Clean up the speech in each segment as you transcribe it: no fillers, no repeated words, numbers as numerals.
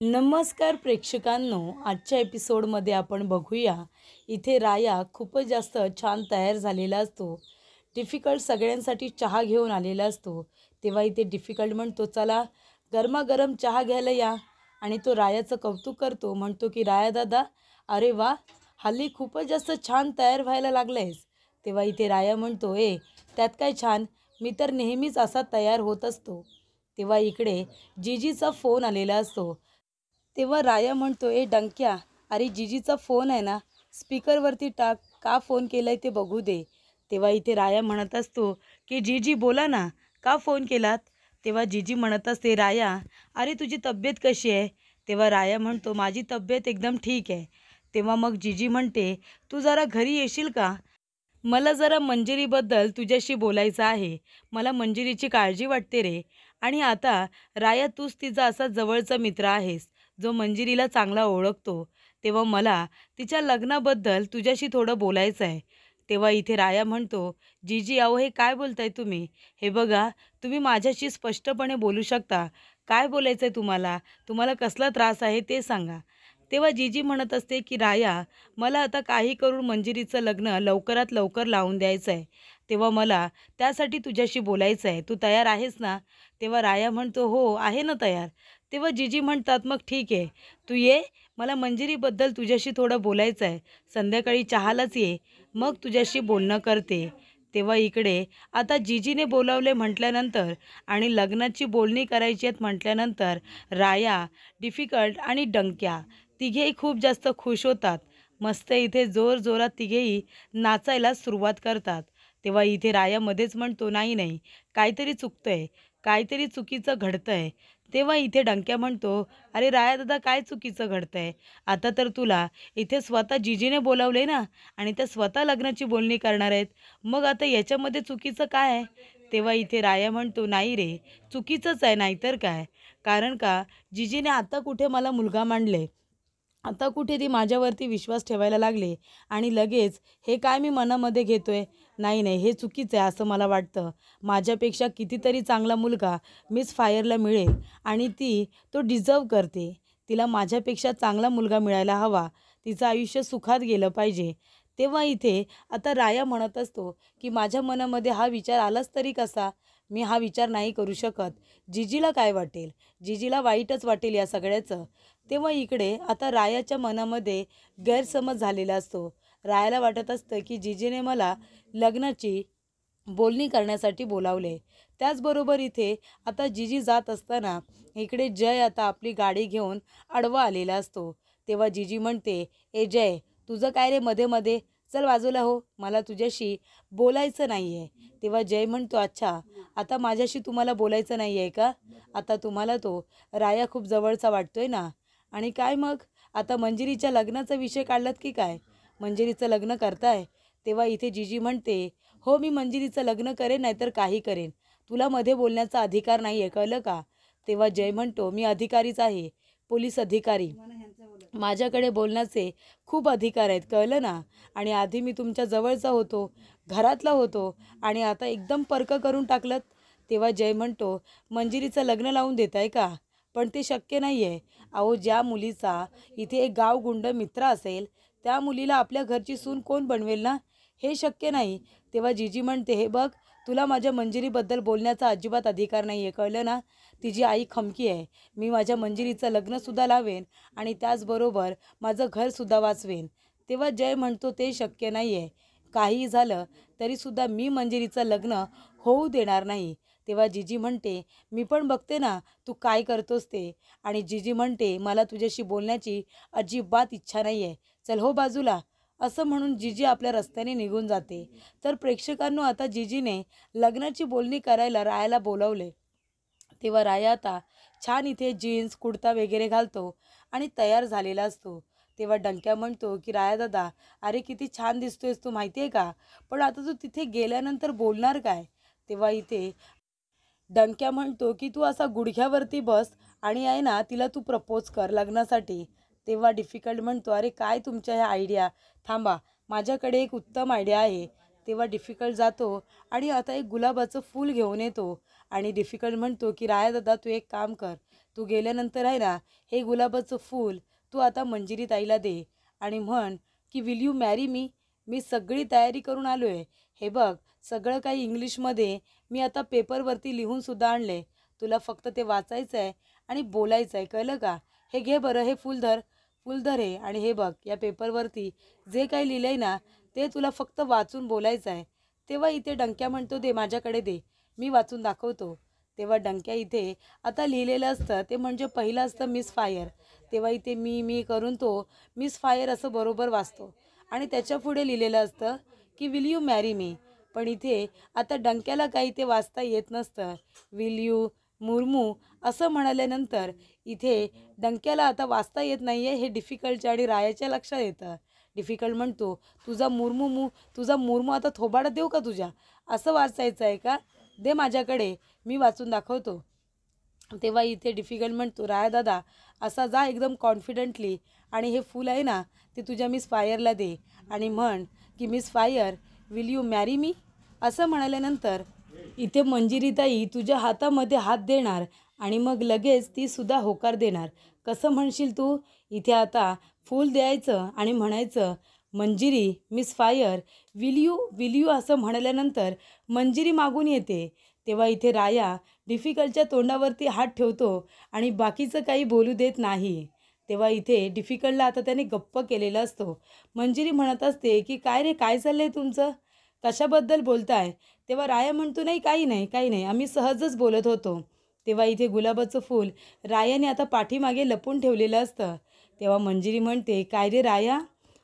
नमस्कार प्रेक्षकांनो, आजच्या एपिसोडमध्ये आपण बघूया. इथे राया खूपच जास्त छान तयार झालेला असतो. डिफिकल्ट सगळ्यांसाठी चहा घेऊन आलेला असतो. तेव्हा इथे डिफिकल्ट म्हणतो, चला गरमागरम चहा घ्यायला या. आणि तो रायाचं कौतुक करतो, म्हणतो की राया दादा, अरे वा, हल्ली खूपच जास्त छान तयार व्हायला लागलायस. तेव्हा इथे राया म्हणतो, त्यात काय छान, मी तर नेहमीच असा तयार होत असतो. तेव्हा इकडे जीजीचा फोन आलेला असतो. तेव्हा राया म्हणतो, डंक्या, अरे जीजीचा फोन आहे ना, स्पीकरवरती टाक, का फोन केलाय ते बघू दे. तेव्हा इथे राया म्हणत असतो की जीजी बोला ना, का फोन केलात. तेव्हा जीजी म्हणत असते, राया, अरे तुझी तब्येत कशी आहे. तेव्हा राया म्हणतो, माझी तब्येत एकदम ठीक आहे. तेव्हा मग जीजी म्हणते, तू जरा घरी येशील का, मला जरा मंजिरीबद्दल तुझ्याशी बोलायचं आहे. मला मंजिरीची काळजी वाटते रे. आणि आता राया, तूच तिचा असा जवळचा मित्र आहेस जो मंजिरीला चांगला ओळखतो. तेव्हा मला तिच्या लग्नाबद्दल तुझ्याशी थोडं बोलायचं आहे. तेव्हा इथे राया म्हणतो, जीजी अहो, हे काय बोलताय तुम्ही. हे बघा, तुम्ही माझ्याशी स्पष्टपणे बोलू शकता. काय बोलायचं आहे तुम्हाला, तुम्हाला कसला त्रास आहे ते सांगा. तेव्हा जीजी म्हणत असते की राया, मला आता काही करून मंजिरीचं लग्न लवकरात लवकर लावून द्यायचं आहे. तेव्हा मला त्यासाठी तुझ्याशी बोलायचं आहे. तू तयार आहेस ना. तेव्हा राया म्हणतो, हो आहे ना तयार. तेव्हा जीजी म्हणतात, मग ठीक आहे, तू ये, मला मंजिरीबद्दल तुझ्याशी थोडं बोलायचं आहे. संध्याकाळी चहालाच ये, मग तुझ्याशी बोलणं करते. तेव्हा इकडे आता जीजीने बोलावले म्हटल्यानंतर आणि लग्नाची बोलणी करायची आहेत म्हटल्यानंतर राया, डिफिकल्ट आणि डंक्या तिघेही खूप जास्त खुश होतात. मस्त इथे जोरजोरात तिघेही नाचायला सुरुवात करतात. तेव्हा इथे राया मध्येच म्हणतो, नाही नाही, काहीतरी चुकतंय, काहीतरी चुकीचं घडतंय. तेव्हा इथे डंक्या म्हणतो, अरे राया दादा, काय चुकीचं घडतंय. आता तर तुला इथे स्वतः जीजीने बोलावले ना, आणि त्या स्वतः लग्नाची बोलणी करणार आहेत. मग आता याच्यामध्ये चुकीचं काय आहे. तेव्हा इथे राया म्हणतो, नाही रे, चुकीचंच आहे, नाहीतर काय. कारण का, जीजीने आता कुठे मला मुलगा मांडले, आता कुठे ती माझ्यावरती विश्वास ठेवायला लागले, आणि लगेच हे काय मी मनामध्ये घेतोय. नाही नाही, हे चुकीचं आहे असं मला वाटतं. माझ्यापेक्षा कितीतरी चांगला मुलगा मिस फायरला मिळेल, आणि ती तो डिझर्व करते. तिला माझ्यापेक्षा चांगला मुलगा मिळायला हवा. तिचं आयुष्य सुखात गेलं पाहिजे. तेव्हा इथे आता राया म्हणत असतो की माझ्या मनामध्ये हा विचार आलाच तरी कसा. मी हा विचार नाही करू शकत. जीजीला काय वाटेल, जीजीला वाईटच वाटेल या सगळ्याचं. तेव्हा इकडे आता रायाच्या मनामध्ये गैरसमज झालेला असतो. रायाला वाटत असतं की जीजीने मला लग्नाची बोलणी करण्यासाठी बोलावले. त्याचबरोबर इथे आता जीजी जात असताना इकडे जय आता आपली गाडी घेऊन आडवा आलेला असतो. तेव्हा जीजी म्हणते, जय, तुझं काय रे मध्ये मध्ये, चल बाजूला हो, मला तुझ्याशी बोलायचं नाही आहे. तेव्हा जय म्हणतो, अच्छा, आता माझ्याशी तुम्हाला बोलायचं नाही आहे का. आता तुम्हाला तो राया खूप जवळचा वाटतोय ना. आणि काय मग, आता मंजिरीच्या लग्नाचा विषय काढलात की काय, मंजिरीचं लग्न करताय. तेव्हा इथे जीजी म्हणते, हो, मी मंजिरीचं लग्न करेन, नाहीतर काही करेन. तुला मध्ये बोलण्याचा अधिकार नाही आहे, कळलं का. तेव्हा जय म्हणतो, मी अधिकारीच आहे, पोलीस अधिकारी, माझ्याकडे बोलण्याचे खूप अधिकार आहेत, कळलं ना. आणि आधी मी तुमच्या जवळचा होतो, घरातला होतो, आणि आता एकदम पर्क करून टाकलं. तेव्हा जय म्हणतो, मंजिरीचं लग्न लावून देत आहे का, पण ते शक्य नाही आहे. अहो, ज्या मुलीचा इथे एक गावगुंड मित्र असेल, त्या मुलीला आपल्या घरची सून कोण बनवेल ना, हे शक्य नाही. तेव्हा जीजी म्हणते, हे बघ, तुला माझ्या मंजिरीबद्दल बोलण्याचा अजिबात अधिकार नाही आहे, कळलं ना. तिची आई खमकी आहे. मी माझ्या मंजिरीचं लग्नसुद्धा लावेन, आणि त्याचबरोबर माझं घरसुद्धा वाचवेन. तेव्हा जय म्हणतो, ते शक्य नाही आहे. काहीही झालं तरीसुद्धा मी मंजिरीचं लग्न होऊ देणार नाही. तेव्हा जीजी म्हणते, मी पण बघते ना तू काय करतोस ते. आणि जीजी म्हणते, मला तुझ्याशी बोलण्याची अजिबात इच्छा नाही आहे, चल हो बाजूला. असं म्हणून जीजी आपल्या रस्त्याने निघून जाते. तर प्रेक्षकांनो, आता जीजीने लग्नाची बोलणी करायला रायाला बोलावले. तेव्हा राया आता छान इथे जीन्स कुर्ता वगैरे घालतो आणि तयार झालेला असतो. तेव्हा डंक्या म्हणतो की राया दादा, अरे किती छान दिसतोयस तू, माहिती आहे का, पण आता तू तिथे गेल्यानंतर बोलणार काय. तेव्हा इथे डंक्या म्हणतो की तू असा गुडघ्यावरती बस, आणि आहे ना तिला तू प्रपोज कर लग्नासाठी. तेव्हा डिफिकल्ट म्हणतो, अरे काय तुमच्या ह्या आयडिया, थांबा, माझ्याकडे एक उत्तम आयडिया आहे. तेव्हा डिफिकल्ट जातो आणि आता एक गुलाबाचं फूल घेऊन येतो. आणि डिफिकल्ट म्हणतो की राया दादा, तू एक काम कर, तू गेल्यानंतर आहे ना, हे गुलाबाचं फूल तू आता मंजिरी ताईला दे आणि म्हण की विल यू मॅरी मी. मी सगळी तयारी करून आलो आहे. हे बघ, सगळं काही इंग्लिशमध्ये मी आता पेपरवरती लिहूनसुद्धा आणले. तुला फक्त ते वाचायचं आहे आणि बोलायचं आहे, कळलं का? हे घे बरं, हे फूल धर हे, आणि हे बघ, या पेपरवरती जे काही लिहिलं आहे ना, ते तुला फक्त वाचून बोलायचं आहे. तेव्हा इथे डंक्या म्हणतो, दे माझ्याकडे दे, मी वाचून दाखवतो. तेव्हा डंक्या इथे आता लिहिलेलं असतं ते म्हणजे पहिलं असतं मिस फायर. तेव्हा इथे मी करून तो मिस फायर असं बरोबर वाचतो आणि त्याच्या पुढे लिहिलेलं असतं की विल यू मॅरी मी. पण इथे आता डंक्याला काही ते वाचता येत नसतं. विल यू मुर्मू असं म्हणाल्यानंतर इथे डंक्याला आता वाचता येत नाही आहे, हे डिफिकल्टच्या आणि रायाच्या लक्षात येतं. डिफिकल्ट म्हणतो, तुझा मुर्मू आता थोबाडात देऊ का तुझ्या? असं वाचायचं आहे का? दे माझ्याकडे, मी वाचून दाखवतो. तेव्हा इथे डिफिकल्ट म्हणतो, राया दादा असा जा एकदम कॉन्फिडंटली आणि हे फूल आहे ना, ते तुझ्या मिस फायरला दे आणि म्हण की miss fire will you marry me. असं म्हणाल्यानंतर इथे मंजिरीताई तुझ्या हातामध्ये हात देणार आणि मग लगेच ती सुद्धा होकार देणार. कसं म्हणशील तू? इथे आता फूल द्यायचं आणि म्हणायचं Manjiri miss fire will you असं म्हणाल्यानंतर मंजिरी मागून येते. तेव्हा इथे राया डिफिकल्टच्या तोंडावरती हात ठेवतो आणि बाकीचं काही बोलू देत नाही. तेव्हा इथे डिफिकल्टला आता त्याने गप्प केलेला असतो. मंजिरी म्हणत असते की काय रे, काय चाललं आहे तुमचं? कशाबद्दल बोलताय? तेव्हा राया म्हणतो, नाही काही नाही काही नाही, आम्ही सहजच बोलत होतो. तेव्हा इथे गुलाबाचं फूल रायाने आता पाठीमागे लपून ठेवलेलं असतं. तेव्हा मंजिरी म्हणते, काय रे राया,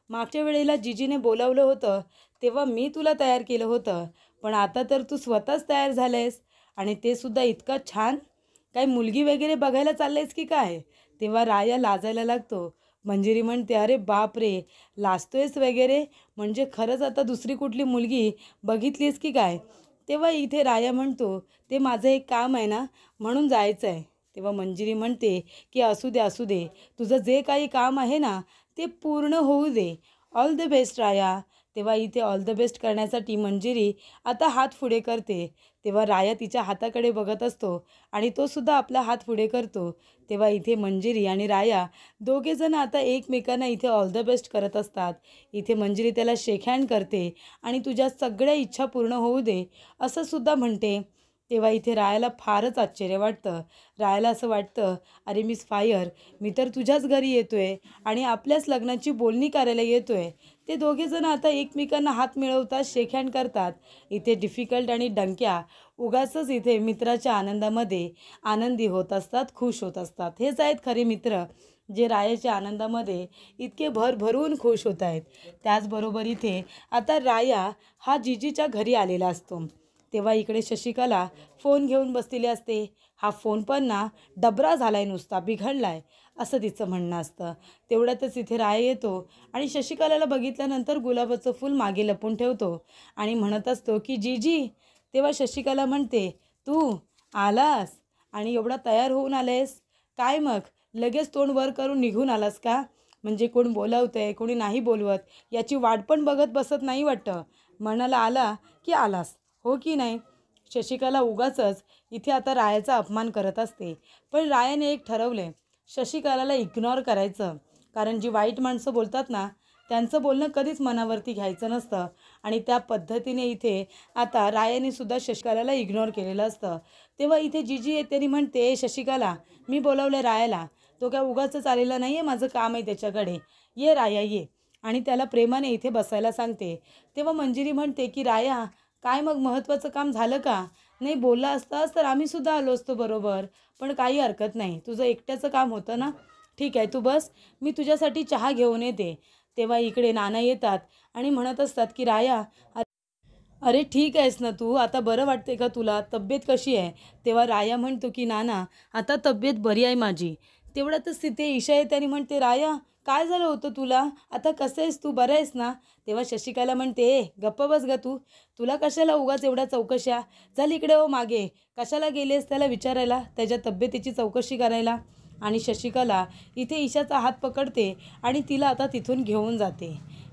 मागच्या वेळेला जिजीने बोलावलं होतं तेव्हा मी तुला तयार केलं होतं, पण आता तर तू स्वतःच तयार झालेस आणि ते सुद्धा इतकं छान. काही मुलगी वगैरे बघायला चाललेस की काय? तेव्हा राया लाजायला लागतो. मंजिरी म्हणते, अरे बाप रे, लाजतोयस वगैरे, म्हणजे खरंच आता दुसरी कुठली मुलगी बघितलीस की काय? तेव्हा इथे राया म्हणतो, ते माझं एक काम आहे ना, म्हणून जायचं आहे. तेव्हा मंजिरी म्हणते की असू दे, तुझं जे काही काम आहे ना ते पूर्ण होऊ दे. ऑल द बेस्ट राया. तेव्हा इथे ऑल द बेस्ट करण्यासाठी मंजिरी आता हात पुढे करते. तेव्हा राया तिच्या हाताकडे बघत असतो आणि तो सुद्धा आपला हात पुढे करतो. तेव्हा इथे मंजिरी आणि राया दोघेजण आता एकमेकांना इथे ऑल द बेस्ट करत असतात. इथे मंजिरी त्याला शेक हँड करते आणि तुझ्या सगळ्या इच्छा पूर्ण होऊ दे असं सुद्धा म्हणते. तेव्हा इथे रायाला फारच आश्चर्य वाटतं. रायाला असं वाटतं, अरे मिस फायर, मी तर तुझ्याच घरी येतो आहे आणि आपल्याच लग्नाची बोलणी करायला येतो आहे. ते दोघेजण आता एकमेकांना हात मिळवतात, शेक हँड करतात. इथे डिफिकल्ट आणि डंक्या उगाचच इथे मित्राच्या आनंदामध्ये आनंदी होत असतात, खुश होत असतात. हेच आहेत खरे मित्र, जे रायाच्या आनंदामध्ये इतके भरभरून खुश होत आहेत. त्याचबरोबर इथे आता राया हा जिजीच्या घरी आलेला असतो. तेव्हा इकडे शशिकला फोन घेऊन बसलेली असते. हा फोन पण ना डबरा झाला आहे, नुसता बिघडला आहे असं तिचं म्हणणं असतं. तेवढ्यातच इथे राया येतो आणि शशिकलाला बघितल्यानंतर गुलाबाचं फूल मागे लपून ठेवतो आणि म्हणत असतो की जीजी. तेव्हा शशिकला म्हणते, तू आलास आणि एवढा तयार होऊन आलेस काय? मग लगेच तोंड वर करून निघून आलास का? म्हणजे कोण बोलावतंय, कोणी नाही बोलवत याची वाट पण बघत बसत नाही वाटतं. मनाला आला की आलास, हो की नाही? शशिकला उगाचच इथे आता रायाचा अपमान करत असते. पण रायाने एक ठरवले, शशिकलाला इग्नोर करायचं. कारण जी वाईट माणसं बोलतात ना, त्यांचं बोलणं कधीच मनावरती घ्यायचं नसतं आणि त्या पद्धतीने इथे आता रायाने सुद्धा शशिकलाला इग्नोर केलेलं असतं. तेव्हा इथे जीजी येते आणि म्हणते, शशिकला, मी बोलावलं रायाला, तो काय उगाचच आलेला नाही आहे, माझं काम आहे त्याच्याकडे, ये राया ये. आणि त्याला प्रेमाने इथे बसायला सांगते. तेव्हा मंजिरी म्हणते की राया, काय मग महत्त्वाचं काम झालं का? नाही, बोलला असतास तर आम्ही सुद्धा आलो असतो बरोबर, पण काही हरकत नाही, तुझं एकट्याचं काम होतं ना. ठीक आहे, तू बस, मी तुझ्यासाठी चहा घेऊन येते. तेव्हा इकडे नाना येतात आणि म्हणत असतात की राया, अरे ठीक आहेस ना तू? आता बरं वाटते का तुला? तब्येत कशी आहे? तेव्हा राया म्हणतो की नाना, आता तब्येत बरी आहे माझी. तेवढ्यातच तिथे ईशा येते आणि म्हणते, राया काय झालं होतं तुला? आता कसं आहेस तू? बरं आहेस ना? तेव्हा शशिकला म्हणते, गप्प बस ग तू, तुला कशाला उगाच एवढ्या चौकशा? झाली इकडे हो मागे, कशाला गेलेस त्याला विचारायला, त्याच्या तब्येतीची चौकशी करायला? आणि शशिकला इथे ईशाचा हात पकडते आणि तिला आता तिथून घेऊन जाते.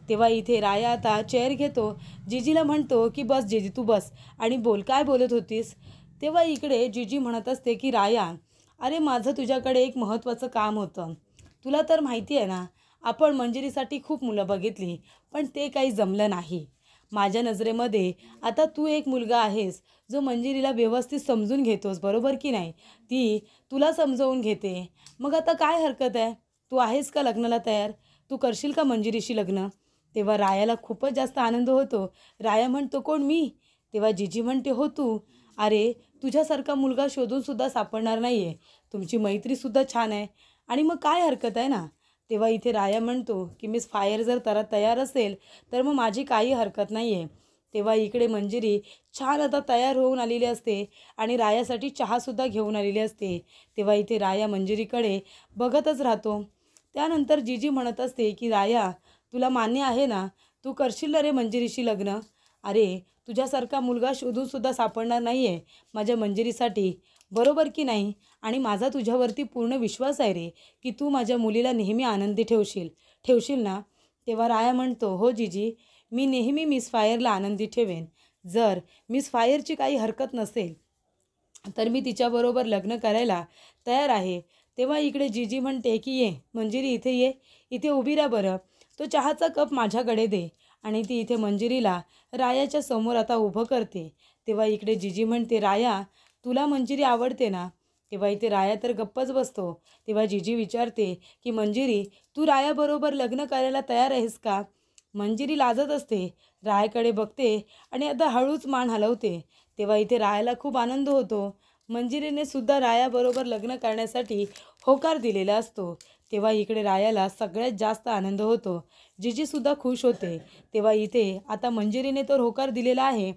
तेव्हा इथे राया आता चेअर घेतो, जीजीला म्हणतो की बस जीजी, तू बस आणि बोल, काय बोलत होतीस? तेव्हा इकडे जीजी म्हणत असते की राया, अरे माझं तुझ्याकडे एक महत्त्वाचं काम होतं. तुला तर माहिती आहे ना, आपण मंजिरीसाठी खूप मुलं बघितली, पण ते काही जमलं नाही. माझ्या नजरेमध्ये आता तू एक मुलगा आहेस, जो मंजिरीला व्यवस्थित समजून घेतोस, बरोबर की नाही? ती तुला समजावून घेते. मग आता काय हरकत आहे? तू आहेस का लग्नाला तयार? तू करशील का मंजिरीशी लग्न? तेव्हा रायाला खूपच जास्त आनंद होतो. राया म्हणतो, "कोण मी?" तेव्हा जिजी म्हणते, "हो तू. अरे, तुझ्यासारखा मुलगा शोधूनसुद्धा सापडणार नाही आहे. तुमची मैत्रीसुद्धा छान आहे आणि मग काय हरकत आहे ना?" तेव्हा इथे राया म्हणतो, की "मिस फायर जर तयार असेल, तर मग माझी काही हरकत नाही आहे." तेव्हा इकडे मंजिरी छान आता तयार होऊन आलेली असते आणि रायासाठी चहासुद्धा घेऊन आलेली असते. तेव्हा इथे राया मंजिरीकडे बघतच राहतो. त्यानंतर जीजी म्हणत असते, की "राया, तुला मान्य आहे ना? तू करशील ना रे मंजिरीशी लग्न? अरे, तुझ्यासारखा मुलगा शोधूनसुद्धा सापडणार नाही आहे माझ्या मंजिरीसाठी, बरोबर की नाही? आणि माझा तुझ्यावरती पूर्ण विश्वास आहे रे, की तू माझ्या मुलीला नेहमी आनंदी ठेवशील. ठेवशील ना?" तेव्हा राया म्हणतो, "हो जीजी, मी नेहमी मिस फायरला आनंदी ठेवेन. जर मिस फायरची काही हरकत नसेल, तर मी तिच्याबरोबर लग्न करायला तयार आहे." तेव्हा इकडे जीजी म्हणते, की "ये मंजिरी, इथे ये. इथे उभी राहा बरं. तो चहाचा कप माझ्याकडे दे." आणि ती इथे मंजिरीला रायाच्या समोर आता उभं करते. तेव्हा इकडे जीजी म्हणते, "राया, तुला मंजिरी आवडते ना?" तेव्हा इथे राया तर गप्पच बसतो. तेव्हा जीजी विचारते, की "मंजिरी, तू रायाबरोबर लग्न करायला तयार आहेस का?" मंजिरी लाजत असते, रायाकडे बघते आणि आता हळूच मान हलवते. तेव्हा इथे रायाला खूप आनंद होतो. मंजिरीने सुद्धा रायाबरोबर लग्न करण्यासाठी होकार दिलेला असतो. तेव्हा इकडे रायाला सगळ्यात जास्त आनंद होतो. जीजीसुद्धा खुश होते. तेव्हा इथे आता मंजिरीने तर होकार दिलेला आहे.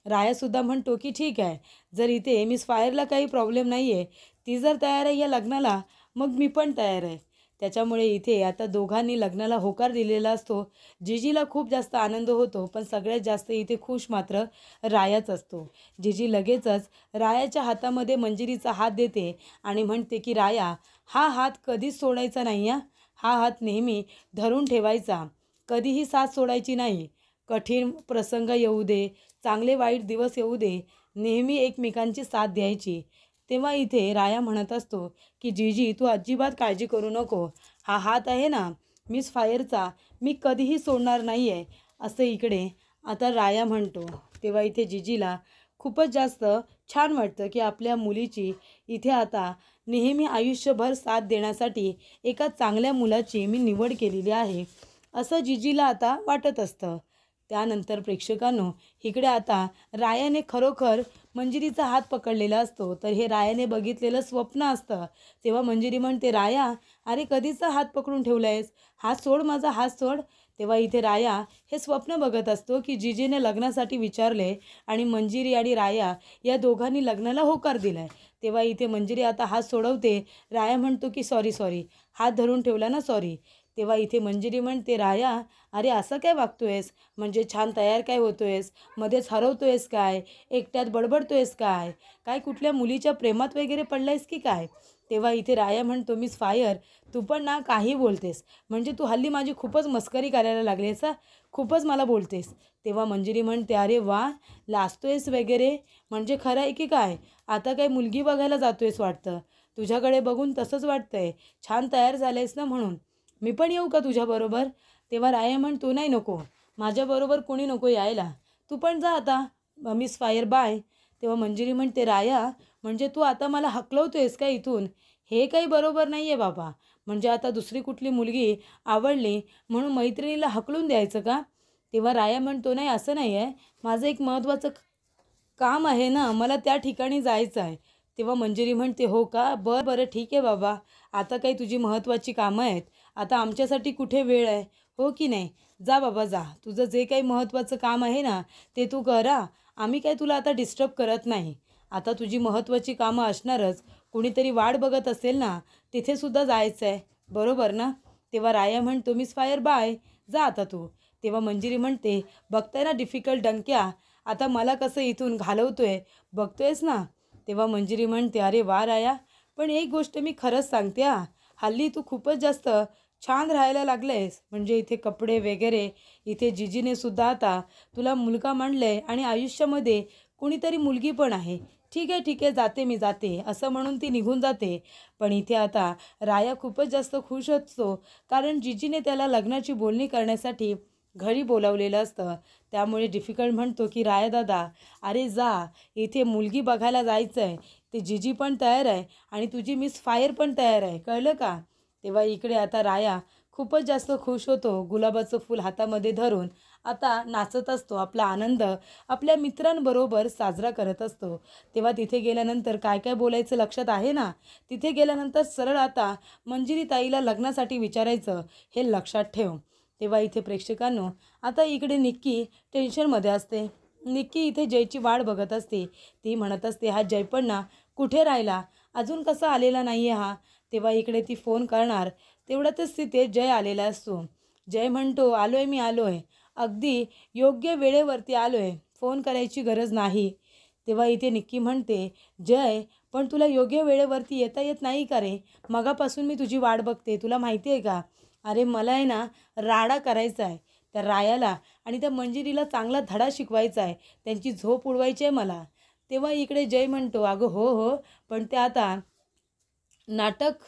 रायासुद्धा म्हणतो, की "ठीक आहे, जर इथे मिस फायरला काही प्रॉब्लेम नाही आहे, ती जर तयार आहे या लग्नाला, मग मी पण तयार आहे." त्याच्यामुळे इथे आता दोघांनी लग्नाला होकार दिलेला असतो. जीजीला खूप जास्त आनंद होतो, पण सगळ्यात जास्त इथे खुश मात्र रायाच असतो. जीजी लगेचच रायाच्या हातामध्ये मंजिरीचा हात देते आणि म्हणते, की "राया, हा हात कधीच सोडायचा नाही हां. हा हात नेहमी धरून ठेवायचा. कधीही साथ सोडायची नाही. कठीण प्रसंग येऊ दे, चांगले वाईट दिवस येऊ दे, नेहमी एकमेकांची साथ द्यायची." तेव्हा इथे राया म्हणत असतो, की "जीजी, तू अजिबात काळजी करू नको. हा हात आहे ना मिस फायरचा, मी कधीही सोडणार नाही आहे." असं इकडे आता राया म्हणतो. तेव्हा इथे जीजीला खूपच जास्त छान वाटतं, की आपल्या मुलीची इथे आता नेहमी आयुष्यभर साथ देण्यासाठी एका चांगल्या मुलाची मी निवड केलेली आहे, असं जीजीला आता वाटत असतं. त्यानंतर प्रेक्षकांनो, इकडे आता रायाने खरोखर मंजिरीचा हात पकडलेला असतो. तर हे रायाने बघितलेलं स्वप्न असतं. तेव्हा मंजिरी म्हणते, "राया, अरे कधीचा हात पकडून ठेवला आहेस? हात सोड माझा, हात सोड." तेव्हा इथे राया हे स्वप्न बघत असतो, की जीजीने लग्नासाठी विचारले आणि मंजिरी आणि राया या दोघांनी लग्नाला होकार दिला तेव्हा इथे मंजिरी आता हात सोडवते. राया म्हणतो, की "सॉरी, सॉरी. हात धरून ठेवला ना, सॉरी." तेव्हा इथे मंजिरी म्हणते, "राया, अरे असं काय वागतोयस? म्हणजे छान तयार काय होतोयस? मध्येच हरवतोयस काय? एकट्यात बडबडतोयस काय? काय कुठल्या मुलीच्या प्रेमात वगैरे पडलायस की काय?" तेव्हा इथे राया म्हणतो, "मिस फायर, तू पण ना काही बोलतेस. म्हणजे तू हल्ली माझी खूपच मस्करी करायला लागलीस हां. खूपच मला बोलतेस." तेव्हा मंजिरी म्हणते, "अरे वाह! लाजतोयस वगैरे? म्हणजे खरं आहे की काय? आता काही मुलगी बघायला जातोयस वाटतं. तुझ्याकडे बघून तसंच वाटतंय. छान तयार झालेस ना म्हणून. मी पण येऊ का तुझ्याबरोबर?" तेव्हा राया म्हणतो, "नाही नको. माझ्याबरोबर कोणी नको यायला. तू पण जा आता. Miss fire bye." तेव्हा मंजिरी म्हणते, "राया, म्हणजे तू आता मला हकलवतोयस का इथून? हे काही बरोबर नाही आहे बाबा. म्हणजे आता दुसरी कुठली मुलगी आवडली म्हणून मैत्रिणीला हकलून द्यायचं का?" तेव्हा राया म्हणतो, "नाही असं नाही आहे. माझं एक महत्त्वाचं काम आहे ना, मला त्या ठिकाणी जायचं आहे." तेव्हा मंजिरी म्हणते, "हो का? बरं, बरं ठीक आहे बाबा. आता काही तुझी महत्त्वाची कामं आहेत. आता आमच्यासाठी कुठे वेळ आहे, हो की नाही? जा बाबा जा. तुझं जे काही महत्त्वाचं काम आहे ना, ते तू कर हां. आम्ही काय तुला आता डिस्टर्ब करत नाही. आता तुझी महत्त्वाची कामं असणारच. कुणीतरी वाट बघत असेल ना, तिथेसुद्धा जायचं आहे. बरोबर ना?" तेव्हा राया म्हणतो, "मिस फायर बाय. जा आता तू." तेव्हा मंजिरी म्हणते, "बघताय ना डिफिकल्ट डंक्या, आता मला कसं इथून घालवतोय, बघतोयस ना?" तेव्हा मंजिरी म्हणते, "अरे वा राया, पण एक गोष्ट मी खरंच सांगते हां, हल्ली तू खूपच जास्त छान राहायला लागलेस. म्हणजे इथे कपडे वगैरे, इथे जीजीने सुद्धा आता तुला मुलगा मानलंय आणि आयुष्यामध्ये कुणीतरी मुलगी पण आहे. ठीक आहे जाते मी जाते असं म्हणून ती निघून जाते. पण इथे आता राया खूपच जास्त खुश असतो, कारण जिजीने त्याला लग्नाची बोलणी करण्यासाठी घरी बोलावलेलं असतं. त्यामुळे डिफिकल्ट म्हणतो की राया दादा, अरे जा, इथे मुलगी बघायला जायचं आहे. ते जिजी पण तयार आहे आणि तुझी मिस फायर पण तयार आहे, कळलं का? तेव्हा इकडे आता राया खूपच जास्त खुश होतो. गुलाबाचं फूल हातामध्ये धरून आता नाचत असतो. आपला आनंद आपल्या मित्रांबरोबर साजरा करत असतो. तेव्हा तिथे गेल्यानंतर काय काय बोलायचं लक्षात आहे ना? तिथे गेल्यानंतर सरळ आता मंजिरी ताईला लग्नासाठी विचारायचं, हे लक्षात ठेव. तेव्हा इथे प्रेक्षकांनो, आता इकडे निक्की टेन्शनमध्ये असते. निक्की इथे जयची वाट बघत असते. ती म्हणत असते, हा जय पण ना कुठे राहिला, अजून कसा आलेला नाही आहे हा. तेव्हा इकडे ती फोन करणार, तेवढ्यातच तिथे जय आलेला असतो. जय म्हणतो, आलोय मी आलोय, अगदी योग्य वेळेवरती आलोय, फोन करायची गरज नाही. तेव्हा इथे निक्की म्हणते, जय पण तुला योग्य वेळेवरती येता येत नाही का रे? मगापासून मी तुझी वाट बघते, तुला माहिती आहे का? अरे मला आहे ना राडा करायचा आहे त्या रायाला, आणि त्या मंजिरीला चांगला धडा शिकवायचा आहे, त्यांची झोप उडवायची आहे मला. तेव्हा इकडे जय म्हणतो, अगं हो हो, पण ते आता नाटक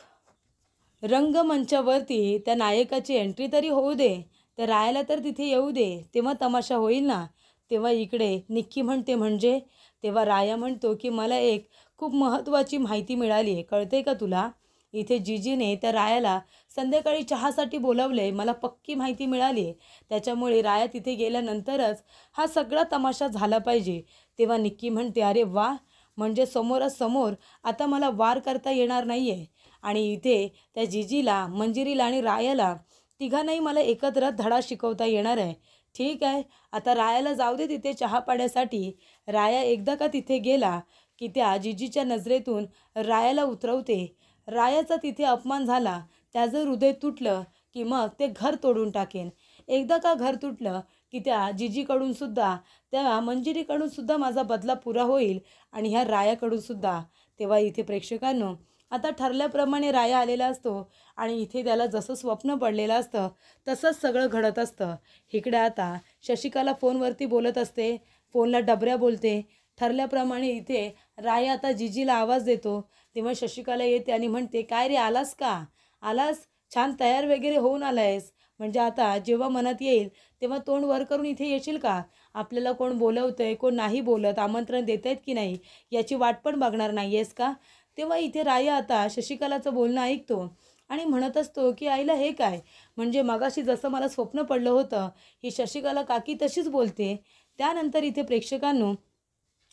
रंगमंचावरती त्या नायकाची एंट्री तरी होऊ दे, त्या रायाला तर तिथे येऊ दे, तेव्हा तमाशा होईल ना. तेव्हा इकडे निक्की म्हणते, म्हणजे? तेव्हा राया म्हणतो की मला एक खूप महत्त्वाची माहिती मिळाली आहे, कळते का तुला? इथे जिजीने त्या रायाला संध्याकाळी चहासाठी बोलावले, मला पक्की माहिती मिळाली आहे. त्याच्यामुळे राया तिथे गेल्यानंतरच हा सगळा तमाशा झाला पाहिजे. तेव्हा निक्की म्हणते, अरे वा, म्हणजे समोरासमोर आता मला वार करता येणार नाही आहे, आणि इथे त्या जिजीला, मंजिरीला आणि रायाला तिघांनाही मला एकत्र धडा शिकवता येणार आहे. ठीक आहे, आता रायाला जाऊ दे तिथे चहा पाण्यासाठी. राया एकदा का तिथे गेला की त्या जिजीच्या नजरेतून रायाला उतरवते. रायाचा तिथे अपमान झाला, त्याचं हृदय तुटलं की मग ते घर तोडून टाकेन. एकदा का घर तुटलं की त्या जिजीकडून सुद्धा, त्या मंजिरीकडून सुद्धा माझा बदला पुरा होईल, आणि ह्या रायाकडून सुद्धा. तेव्हा इथे प्रेक्षकांनो, आता ठरल्याप्रमाणे राया आलेला असतो, आणि इथे त्याला जसं स्वप्न पडलेलं असतं तसंच सगळं घडत असतं. इकडे आता शशिकाला फोनवरती बोलत असते, फोनला डबऱ्या बोलते. ठरल्याप्रमाणे इथे राया आता जिजीला आवाज देतो. तेव्हा शशिकाला येते आणि म्हणते, काय रे, आलास का? आलास, छान तयार वगैरे होऊन आलायस, म्हणजे आता जेव्हा मनात येईल तेव्हा तोंड वर करून इथे येशील का? आपल्याला कोण बोलवतंय, कोण नाही बोलत, आमंत्रण देत आहेत की नाही, याची वाट पण बघणार नाही आहेस का? तेव्हा इथे राया आता शशिकलाचं बोलणं ऐकतो आणि म्हणत असतो की आईला हे काय, म्हणजे मगाशी जसं मला स्वप्न पडलं होतं, ही शशिकला काकी तशीच बोलते. त्यानंतर इथे प्रेक्षकांनो,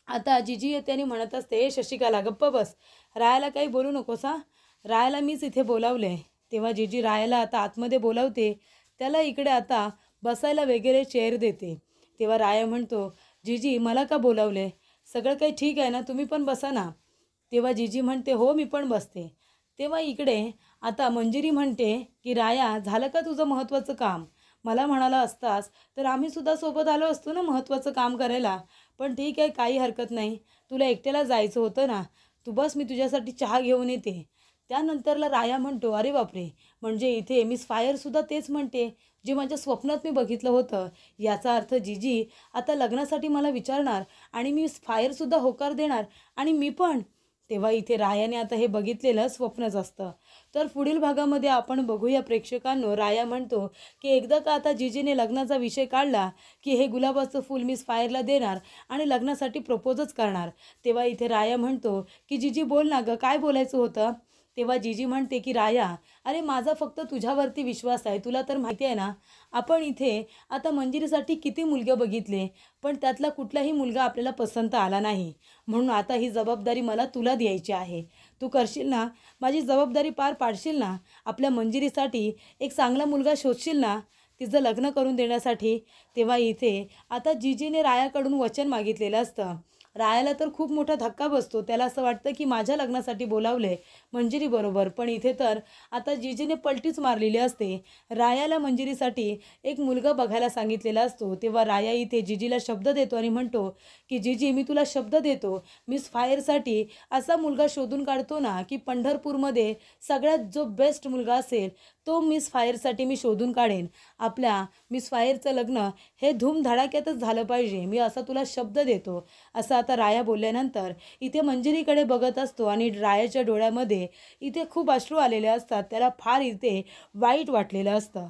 आता जिजी येते आणि म्हणत असते, ए शशिकला गप्प बस, रायाला काही बोलू नकोस हा, रायाला मीच इथे बोलावले. तेव्हा जिजी रायाला आता आतमध्ये बोलावते, त्याला इकडे आता बसायला वगैरे चेअर देते. तेव्हा राया म्हणतो, जिजी मला का बोलावले, सगळं काही ठीक आहे ना, तुम्ही पण बसा ना. तेव्हा जिजी म्हणते, हो मी पण बसते. तेव्हा इकडे आता मंजिरी म्हणते की राया, झालं का तुझं महत्त्वाचं काम? मला म्हणाला असतास तर आम्हीसुद्धा सोबत आलो असतो ना महत्त्वाचं काम करायला. पण ठीक आहे, काही हरकत नाही, तुला एकट्याला जायचं होतं ना, तू बस, मी तुझ्यासाठी चहा घेऊन येते. त्यानंतरला राया म्हणतो, अरे बापरे, म्हणजे इथे मिस फायरसुद्धा तेच म्हणते जे माझ्या स्वप्नात मी बघितलं होतं. याचा अर्थ जिजी आता लग्नासाठी मला विचारणार आणि मिस फायरसुद्धा होकार देणार, आणि मी पण. तेव्हा इथे रायाने आता हे बघितलेलं स्वप्नच असतं. तर पुढील भागामध्ये आपण बघूया प्रेक्षकांनो, राया म्हणतो की एकदा का आता जिजीने लग्नाचा विषय काढला की हे गुलाबाचं फूल मिस फायरला देणार आणि लग्नासाठी प्रपोजच करणार. तेव्हा इथे राया म्हणतो की जिजी बोल ना गं, काय बोलायचं होतं? तेव्हा जिजी म्हणते की राया, अरे माझा फक्त तुझ्यावरती विश्वास आहे, तुला तर माहिती आहे ना, आपण इथे आता मंजिरीसाठी किती मुलगे बघितले, पण त्यातला कुठलाही मुलगा आपल्याला पसंत आला नाही. म्हणून आता ही जबाबदारी मला तुला द्यायची आहे. तू करशील ना, माझी जबाबदारी पार पाडशील ना, आपल्या मंजिरीसाठी एक चांगला मुलगा शोधशील ना, तिचं लग्न करून देण्यासाठी. तेव्हा इथे आता जिजीने रायाकडून वचन मागितलेलं असतं. रायाला तर खूप मोठा धक्का बसतो, त्याला असं वाटतं की माझ्या लग्नासाठी बोलावले मंजिरीबरोबर, पण इथे तर आता जिजीने पलटीच मारलेली असते. रायाला मंजिरीसाठी एक मुलगा बघायला सांगितलेला असतो. तेव्हा राया इथे जिजीला शब्द देतो आणि म्हणतो की जिजी, मी तुला शब्द देतो, मिस फायरसाठी असा मुलगा शोधून काढतो ना की पंढरपूरमध्ये सगळ्यात जो बेस्ट मुलगा असेल तो मिस फायरसाठी मी शोधून काढेन. आपल्या मिस फायरचं लग्न हे धूमधडाक्यातच झालं पाहिजे, मी असा तुला शब्द देतो. असा आता राया बोलल्यानंतर इथे मंजिरीकडे बघत असतो आणि रायाच्या डोळ्यामध्ये इथे खूप अश्रू आलेले असतात. त्याला फार इथे वाईट वाटलेलं असतं.